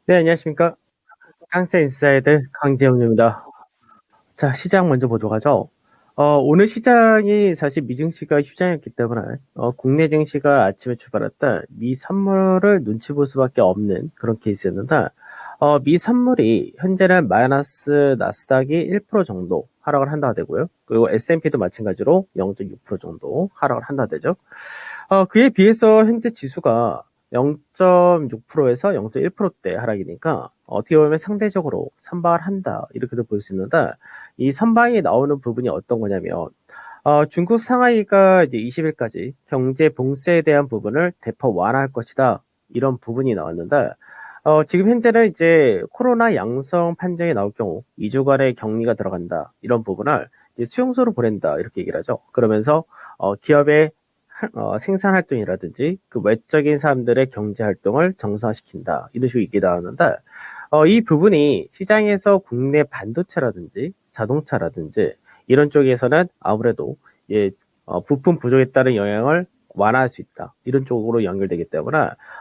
네, 안녕하십니까. 항세 인사이드 강재훈입니다. 자, 시장 먼저 보도록 하죠. 오늘 시장이 사실 미증시가 휴장이었기 때문에 국내 증시가 아침에 출발했다 미 선물을 눈치 볼 수밖에 없는 그런 케이스였는데 미 선물이 현재는 마이너스 나스닥이 1% 정도 하락을 한다 되고요. 그리고 S&P도 마찬가지로 0.6% 정도 하락을 한다 되죠. 그에 비해서 현재 지수가 0.6%에서 0.1%대 하락이니까 어떻게 보면 상대적으로 선방을 한다 이렇게도 볼 수 있는데 이 선방이 나오는 부분이 어떤 거냐면 중국 상하이가 이제 20일까지 경제 봉쇄에 대한 부분을 대폭 완화할 것이다 이런 부분이 나왔는데 지금 현재는 이제 코로나 양성 판정이 나올 경우 2주간의 격리가 들어간다 이런 부분을 이제 수용소로 보낸다 이렇게 얘기를 하죠. 그러면서 기업의 생산 활동이라든지 그 외적인 사람들의 경제 활동을 정상화시킨다 이런 식으로 얘기 나왔는데 이 부분이 시장에서 국내 반도체라든지 자동차라든지 이런 쪽에서는 아무래도 이제 부품 부족에 따른 영향을 완화할 수 있다 이런 쪽으로 연결되기 때문에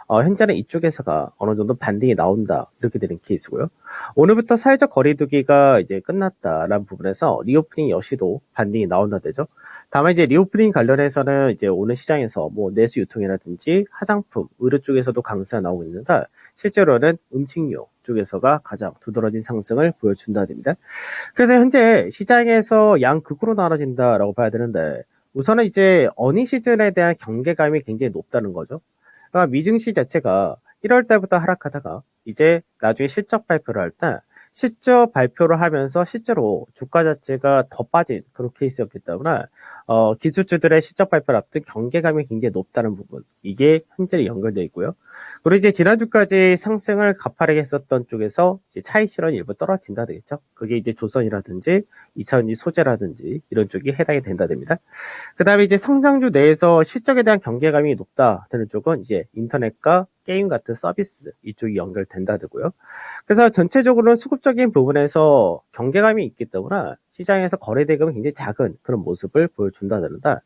현재는 이쪽에서가 어느 정도 반등이 나온다 이렇게 되는 케이스고요. 오늘부터 사회적 거리두기가 이제 끝났다라는 부분에서 리오프닝 역시도 반등이 나온다 되죠. 다만 이제 리오프닝 관련해서는 이제 오늘 시장에서 뭐 내수 유통이라든지 화장품, 의료 쪽에서도 강세가 나오고 있는데 실제로는 음식료 쪽에서가 가장 두드러진 상승을 보여준다 됩니다. 그래서 현재 시장에서 양극으로 나눠진다라고 봐야 되는데 우선은 이제 어닝 시즌에 대한 경계감이 굉장히 높다는 거죠. 그러니까 미증시 자체가 1월 달부터 하락하다가 이제 나중에 실적 발표를 할 때 실적 발표를 하면서 실제로 주가 자체가 더 빠진 그런 케이스였기 때문에 기술주들의 실적 발표를 앞둔 경계감이 굉장히 높다는 부분 이게 현재로 연결되어 있고요. 그리고 이제 지난주까지 상승을 가파르게 했었던 쪽에서 이제 차익 실현이 일부 떨어진다 되겠죠. 그게 이제 조선이라든지 2차전지 소재라든지 이런 쪽이 해당이 된다 됩니다. 그 다음에 이제 성장주 내에서 실적에 대한 경계감이 높다 되는 쪽은 이제 인터넷과 게임 같은 서비스 이쪽이 연결된다 되고요. 그래서 전체적으로는 수급적인 부분에서 경계감이 있기 때문에 시장에서 거래 대금은 굉장히 작은 그런 모습을 보여준다는데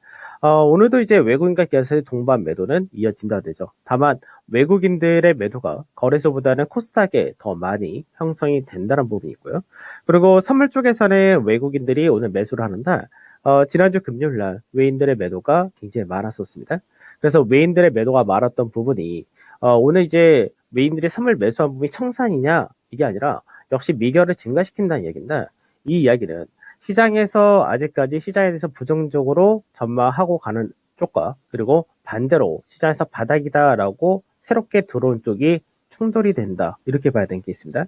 오늘도 이제 외국인과 기관사의 동반 매도는 이어진다 되죠. 다만 외국인들의 매도가 거래소보다는 코스닥에 더 많이 형성이 된다는 부분이 있고요. 그리고 선물 쪽에서는 외국인들이 오늘 매수를 하는데 지난주 금요일 날 외인들의 매도가 굉장히 많았었습니다. 그래서 외인들의 매도가 많았던 부분이 오늘 이제 외인들이 선물 매수한 부분이 청산이냐 이게 아니라 역시 미결을 증가시킨다는 얘기인데 이 이야기는 시장에서 아직까지 시장에 대해서 부정적으로 전망하고 가는 쪽과 그리고 반대로 시장에서 바닥이다라고 새롭게 들어온 쪽이 충돌이 된다 이렇게 봐야 되는 게 있습니다.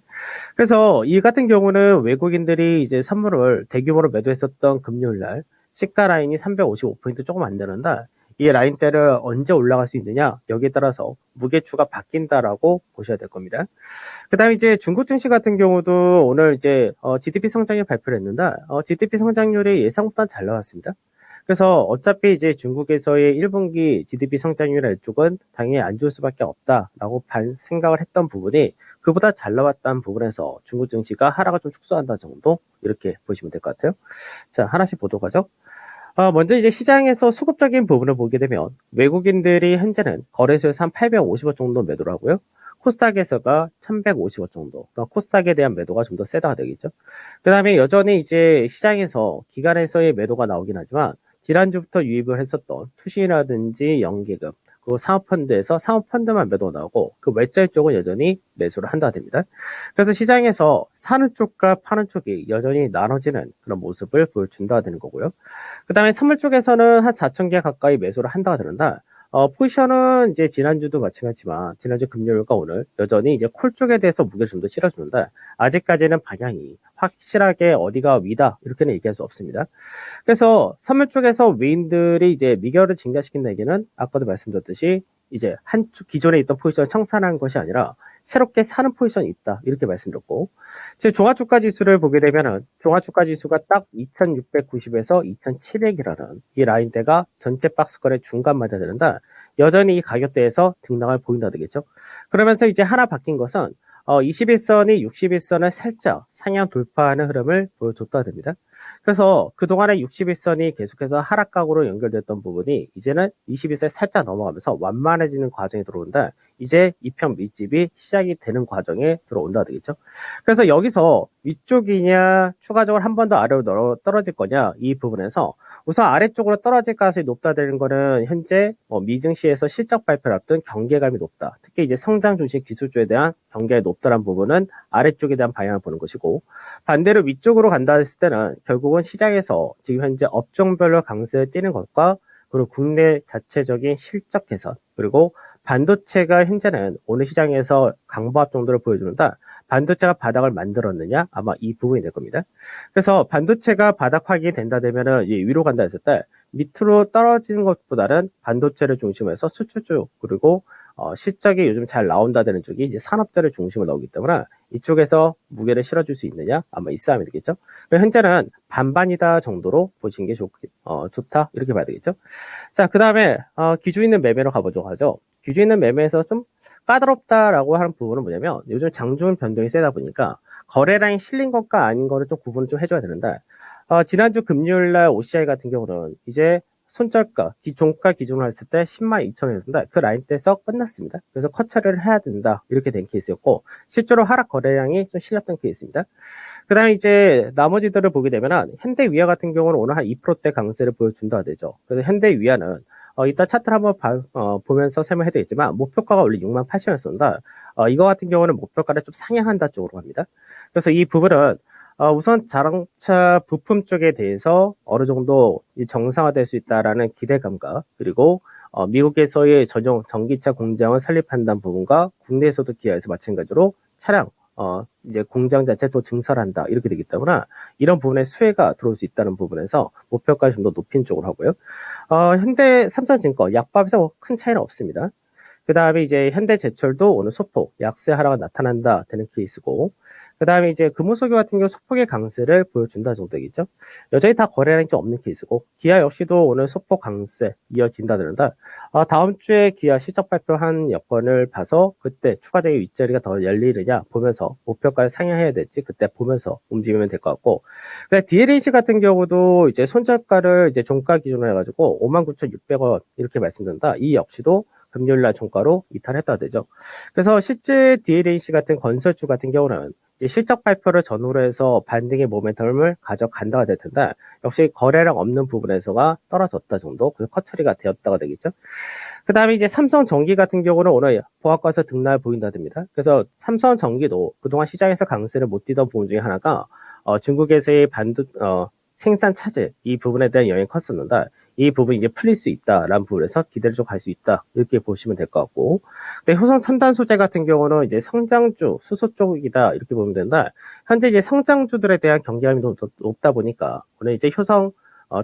그래서 이 같은 경우는 외국인들이 이제 선물을 대규모로 매도했었던 금요일 날 시가 라인이 355포인트 조금 안 되는데 이 라인대를 언제 올라갈 수 있느냐 여기에 따라서 무게추가 바뀐다라고 보셔야 될 겁니다. 그 다음에 이제 중국 증시 같은 경우도 오늘 이제 GDP 성장률 발표를 했는데 GDP 성장률이 예상보다 잘 나왔습니다. 그래서 어차피 이제 중국에서의 1분기 GDP 성장률의 쪽은 당연히 안 좋을 수밖에 없다라고 생각을 했던 부분이 그보다 잘 나왔다는 부분에서 중국 증시가 하락을 좀 축소한다 정도 이렇게 보시면 될 것 같아요. 자, 하나씩 보도록 하죠. 먼저 이제 시장에서 수급적인 부분을 보게 되면 외국인들이 현재는 거래소에서 한 850원 정도 매도를 하고요. 코스닥에서가 1150원 정도. 그러니까 코스닥에 대한 매도가 좀 더 세다가 되겠죠. 그 다음에 여전히 이제 시장에서 기관에서의 매도가 나오긴 하지만 지난주부터 유입을 했었던 투신이라든지 연기금, 그리고 사모펀드에서 사모펀드만 매도가 나오고 그 외자 쪽은 여전히 매수를 한다 됩니다. 그래서 시장에서 사는 쪽과 파는 쪽이 여전히 나눠지는 그런 모습을 보여준다 되는 거고요. 그 다음에 선물 쪽에서는 한 4,000개 가까이 매수를 한다가 되는데 포지션은 이제 지난주도 마찬가지지만 지난주 금요일과 오늘 여전히 이제 콜 쪽에 대해서 무게를 좀 더 실어주는데 아직까지는 방향이 확실하게 어디가 위다 이렇게는 얘기할 수 없습니다. 그래서 선물 쪽에서 외인들이 이제 미결을 증가시킨다는 얘기는 아까도 말씀드렸듯이 이제 한쪽 기존에 있던 포지션을 청산한 것이 아니라 새롭게 사는 포지션이 있다 이렇게 말씀드렸고 지금 종합주가 지수를 보게 되면은 종합주가 지수가 딱 2690에서 2700이라는 이 라인대가 전체 박스권의 중간마다 되는데 여전히 이 가격대에서 등락을 보인다 되겠죠. 그러면서 이제 하나 바뀐 것은 21선이 61선을 살짝 상향 돌파하는 흐름을 보여줬다 됩니다. 그래서 그동안에 61선이 계속해서 하락각으로 연결됐던 부분이 이제는 21선 살짝 넘어가면서 완만해지는 과정이 들어온다. 이제 이평 밀집이 시작이 되는 과정에 들어온다 되겠죠. 그래서 여기서 위쪽이냐 추가적으로 한 번 더 아래로 떨어질 거냐 이 부분에서 우선 아래쪽으로 떨어질 가능성이 높다 되는 거는 현재 미증시에서 실적 발표를 앞둔 경계감이 높다. 특히 이제 성장 중심 기술주에 대한 경계가 높다는 부분은 아래쪽에 대한 방향을 보는 것이고, 반대로 위쪽으로 간다 했을 때는 결국은 시장에서 지금 현재 업종별로 강세를 띠는 것과 그리고 국내 자체적인 실적 개선, 그리고 반도체가 현재는 오늘 시장에서 강보합 정도를 보여주는다. 반도체가 바닥을 만들었느냐? 아마 이 부분이 될 겁니다. 그래서 반도체가 바닥 확인이 된다 되면은 위로 간다 했을 때 밑으로 떨어지는 것보다는 반도체를 중심으로 해서 수출 쪽, 그리고 실적이 요즘 잘 나온다는 쪽이 이제 산업재를 중심으로 나오기 때문에 이쪽에서 무게를 실어줄 수 있느냐? 아마 이 싸움이 되겠죠. 현재는 반반이다 정도로 보시는 게 좋다 이렇게 봐야 되겠죠. 자, 그 다음에 기준 있는 매매로 가보도록 하죠. 기준 있는 매매에서 좀 까다롭다라고 하는 부분은 뭐냐면 요즘 장중 변동이 세다 보니까 거래량이 실린 것과 아닌 거를 좀 구분을 좀 해줘야 되는데, 지난주 금요일날 OCI 같은 경우는 이제 손절가, 종가 기준으로 했을 때 102,000원이었습니다. 그 라인대에서 끝났습니다. 그래서 컷 처리를 해야 된다. 이렇게 된 케이스였고, 실제로 하락 거래량이 좀 실렸던 케이스입니다. 그 다음에 이제 나머지들을 보게 되면 현대위아 같은 경우는 오늘 한 2%대 강세를 보여준다 되죠. 그래서 현대위아는 이따 차트를 한번 보면서 설명해 드리겠지만 목표가가 원래 68,000원이었습니다. 이거 같은 경우는 목표가를 좀 상향한다 쪽으로 갑니다. 그래서 이 부분은 우선 자동차 부품 쪽에 대해서 어느 정도 정상화될 수 있다라는 기대감과, 그리고 미국에서의 전용 전기차 공장을 설립한다는 부분과 국내에서도 기아에서 마찬가지로 차량 이제 공장 자체 또 증설한다 이렇게 되기 때문에 이런 부분에 수혜가 들어올 수 있다는 부분에서 목표가를 좀 더 높인 쪽으로 하고요. 현대 삼성증권 약밥에서 큰 차이는 없습니다. 그 다음에 이제 현대제철도 오늘 소폭 약세 하락가 나타난다 되는 케이스고, 그 다음에 이제 금호석유 같은 경우 소폭의 강세를 보여준다 정도겠죠. 여전히 다 거래량이 좀 없는 케이스고, 기아 역시도 오늘 소폭 강세 이어진다 되는데, 다음 주에 기아 실적 발표한 여건을 봐서 그때 추가적인 윗자리가 더 열리느냐 보면서 목표가를 상향해야 될지 그때 보면서 움직이면 될 것 같고, 근데 DLH 같은 경우도 이제 손절가를 이제 종가 기준으로 해가지고 59,600원 이렇게 말씀드린다. 이 역시도 금요일날 종가로 이탈했다 되죠. 그래서 실제 DLH 같은 건설주 같은 경우는 이제 실적 발표를 전후로 해서 반등의 모멘텀을 가져간다가 될 텐데, 역시 거래량 없는 부분에서가 떨어졌다 정도, 그래서 컷 처리가 되었다가 되겠죠. 그 다음에 이제 삼성전기 같은 경우는 오늘 보합과서 등락을 보인다 됩니다. 그래서 삼성전기도 그동안 시장에서 강세를 못 띠던 부분 중에 하나가 중국에서의 생산 차질 이 부분에 대한 영향이 컸었는데, 이 부분이 이제 풀릴 수 있다라는 부분에서 기대를 좀 갈 수 있다 이렇게 보시면 될 것 같고, 근데 효성 첨단 소재 같은 경우는 이제 성장주 수소 쪽이다 이렇게 보면 된다. 현재 이제 성장주들에 대한 경계감이 너무 높다 보니까 오늘 이제 효성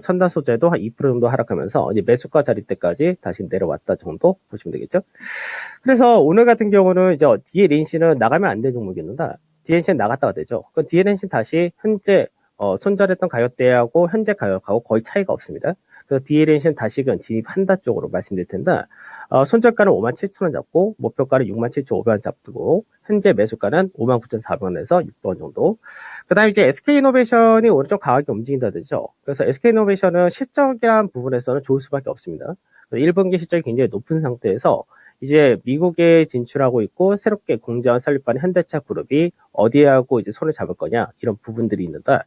첨단 소재도 한 2% 정도 하락하면서 이제 매수가 자리 때까지 다시 내려왔다 정도 보시면 되겠죠. 그래서 오늘 같은 경우는 이제 DLNC는 나가면 안 되는 종목이었는데 DLNC는 나갔다가 되죠. 그 DLNC 다시 현재 손절했던 가격대하고 현재 가격하고 거의 차이가 없습니다. 그래서 DLNC는 다시금 진입한다 쪽으로 말씀드릴 텐데, 손절가는 57,000원 잡고 목표가는 67,500원 잡고 현재 매수가는 59,400원에서 600원 정도. 그 다음에 이제 SK이노베이션이 오른쪽 강하게 움직인다 되죠. 그래서 SK이노베이션은 실적이라는 부분에서는 좋을 수밖에 없습니다. 1분기 실적이 굉장히 높은 상태에서 이제 미국에 진출하고 있고 새롭게 공장을 설립하는 현대차 그룹이 어디에 하고 이제 손을 잡을 거냐 이런 부분들이 있는데,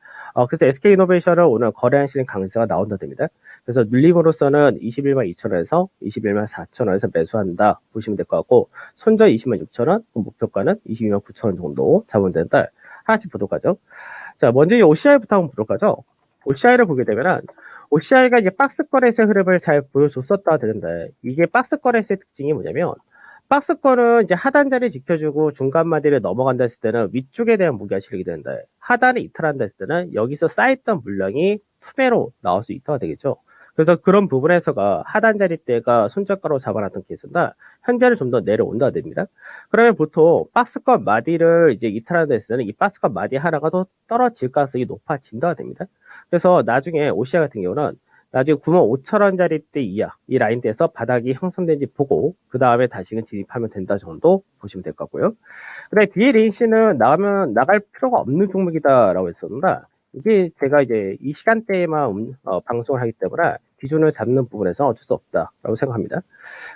그래서 SK이노베이션은 오늘 거래량 실행 강세가 나온다 됩니다. 그래서 눌림으로서는 21만 2천원에서 21만 4천원에서 매수한다 보시면 될 것 같고, 손절 20만 6천원, 목표가는 22만 9천원 정도 잡으면 되는데, 하나씩 보도록 하죠. 자, 먼저 이 OCI부터 한번 보도록 하죠. OCI를 보게 되면은 OCI가 이제 박스 거래세 흐름을 잘 보여줬었다 되는데, 이게 박스 거래세 특징이 뭐냐면 박스권은 이제 하단자리 지켜주고 중간 마디를 넘어간다 했을 때는 위쪽에 대한 무게가 실리게 되는데, 하단을 이탈한다 했을 때는 여기서 쌓였던 물량이 투매로 나올 수 있다가 되겠죠. 그래서 그런 부분에서가 하단 자리대가 손절가로 잡아놨던 케이스인데 현재는 좀 더 내려온다 됩니다. 그러면 보통 박스권 마디를 이제 이탈한다 했을 때는 이 박스권 마디 하나가 더 떨어질 가능성이 높아진다 됩니다. 그래서 나중에 OCI 같은 경우는 나중에 95,000원짜리대 이하 이 라인대에서 바닥이 형성된지 보고 그 다음에 다시금 진입하면 된다 정도 보시면 될 것 같고요. 근데 DLNC는 나갈 필요가 없는 종목이다라고 했었는데, 이게 제가 이제 이 시간대에만 방송을 하기 때문에 기준을 잡는 부분에서 어쩔 수 없다라고 생각합니다.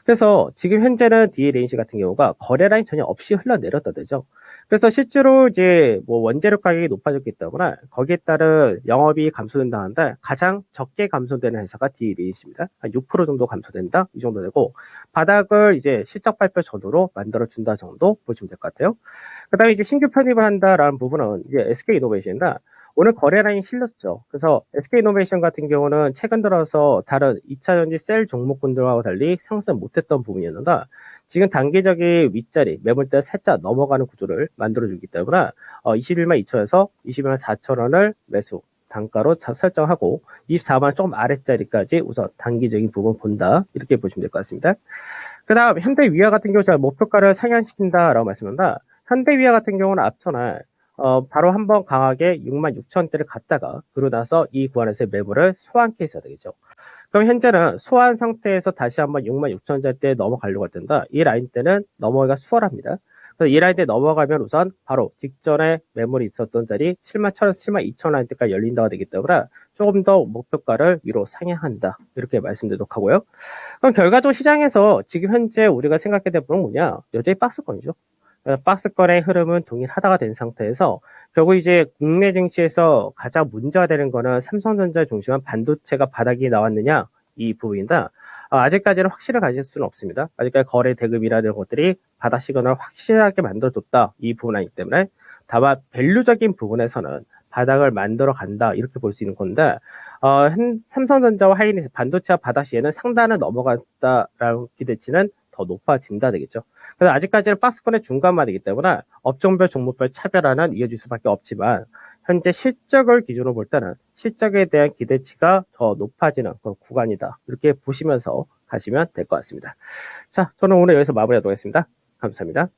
그래서 지금 현재는 DLNC 같은 경우가 거래 라인 전혀 없이 흘러내렸다 되죠. 그래서 실제로 이제 뭐 원재료 가격이 높아졌기 때문에 거기에 따른 영업이 감소된다 하는데 가장 적게 감소되는 회사가 DLNC입니다. 한 6% 정도 감소된다 이 정도 되고 바닥을 이제 실적 발표 전후로 만들어 준다 정도 보시면 될 것 같아요. 그다음에 이제 신규 편입을 한다라는 부분은 이제 SK이노베이션이다. 오늘 거래 라인이 실렸죠. 그래서 SK이노베이션 같은 경우는 최근 들어서 다른 2차전지 셀 종목군들하고 달리 상승 못했던 부분이었는데 지금 단기적인 윗자리 매물대 살짝 넘어가는 구조를 만들어주기 때문에 21만 2천에서 21만 4천 원을 매수 단가로 설정하고 24만 조금 아랫자리까지 우선 단기적인 부분 본다 이렇게 보시면 될 것 같습니다. 그 다음 현대위아 같은 경우 제가 목표가를 상향시킨다라고 말씀한다. 현대위아 같은 경우는 앞전에 바로 한번 강하게 6만 6천대를 갔다가 그러고 나서 이 구간에서 매물을 소환케 했어야 되겠죠. 그럼 현재는 소환 상태에서 다시 한번 6만 6천대에 넘어가려고 할 텐데 이 라인 때는 넘어가기가 수월합니다. 그래서 이 라인 때 넘어가면 우선 바로 직전에 매물이 있었던 자리 7만 1천에서 7만 2천 라인 때까지 열린다가 되기 때문에 조금 더 목표가를 위로 상향한다 이렇게 말씀드리도록 하고요. 그럼 결과적으로 시장에서 지금 현재 우리가 생각해야 될 부분은 뭐냐? 여전히 박스권이죠. 박스권의 흐름은 동일하다가 된 상태에서 결국 이제 국내 증시에서 가장 문제가 되는 거는 삼성전자 중심한 반도체가 바닥이 나왔느냐 이 부분이다. 아직까지는 확실을 가질 수는 없습니다. 아직까지 거래 대금이라는 것들이 바닥 시그널을 확실하게 만들어줬다 이 부분 아니기 때문에 다만 밸류적인 부분에서는 바닥을 만들어 간다 이렇게 볼 수 있는 건데 삼성전자와 하이닉스 반도체와 바닥 시에는 상단을 넘어갔다라는 기대치는 더 높아진다 되겠죠. 그래서 아직까지는 박스권의 중간만이기 때문에 업종별 종목별 차별화는 이어질 수밖에 없지만 현재 실적을 기준으로 볼 때는 실적에 대한 기대치가 더 높아지는 그런 구간이다. 이렇게 보시면서 가시면 될 것 같습니다. 자, 저는 오늘 여기서 마무리하도록 하겠습니다. 감사합니다.